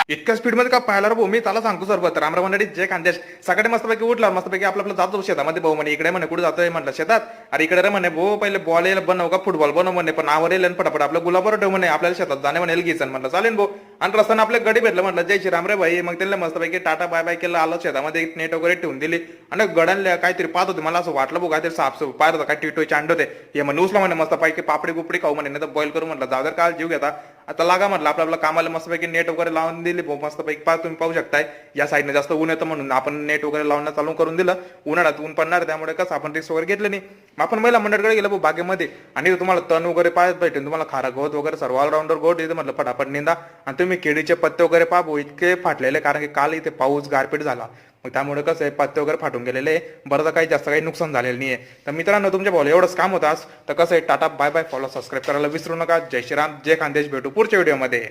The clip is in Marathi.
इतक्या स्पीडमध्ये का पाहायला रे भाऊ, मी त्याला सांगतो सरबत रामराव मंडळी जे खांदेश सकाळी मस्तपैकी उठला, मस्तपैकी आपलं जातो शेतामध्ये भाऊ म्हणे, इकडे म्हणे कुठे जातोय म्हटलं शेतात. अरे इकडे रे म्हणे भाऊ, पहिले बॉल येईल बनव का फुटबॉल बनव म्हणे, पण नावर येईल फटाफट आपलं गुलाबावर ठेव म्हणे, आपल्याला शेतात जाणे म्हणे घ्यायचं म्हटलं चालेल भाऊ. आणि रस्त्यानं आपल्या गडी भेटलं म्हटलं जय श्रीराम रे भाई. मग त्यांना मस्तपैकी टाटा बाय बाय केलं, आलं शेतामध्ये नेट वगैरे ठेवून दिली आणि गड्यांना काहीतरी पाहत होते. मला असं वाटलं भाऊ काहीतरी साफ पाहत होतं, काय टिटोय चांड होते हे म्हणे, उचला म्हणे मस्तपैकी पापडी गुपडी खाऊ म्हणे, नाही तर बॉईल करू म्हटलं, जाऊ दर काल जीव घेता आता लागा म्हटलं आपलं कामाला. मस्तपैकी नेट वगैरे लावून दिली भाऊ, मस्तपैकी तुम्ही पाहू शकताय या साईडने जास्त ऊन येतं म्हणून आपण नेट वगैरे लावणं चालू करून दिलं. उन्हाळ्यात ऊन पडणार त्यामुळे कसं आपण रिक्स वगैरे घेतले नाही. आपण महिला मंडळकडे गेलो भाऊ बागेमध्ये, आणि तुम्हाला तण वगैरे पाहत भेटेल, तुम्हाला खारा गवत वगैरे सर्व ऑलराऊंडर गवत इथे म्हटलं फटाफट निंदा. आणि तुम्ही केळीचे पत्ते वगैरे पहा भाऊ, इतके फाटलेले, कारण की काल इथे पाऊस गारपीट झाला, मग त्यामुळे कसं आहे पत्ते वगैरे फाटून गेलेले. बरं काही जास्त काही नुकसान झालेलं नाहीये. तर मित्रांनो तुमच्या भाऊ एवढंच काम होतं आज. तर कसं आहे tata bye bye, follow subscribe करायला विसरू नका. जय श्रीराम, जय खानदेश. भेटू पुढच्या व्हिडिओमध्ये.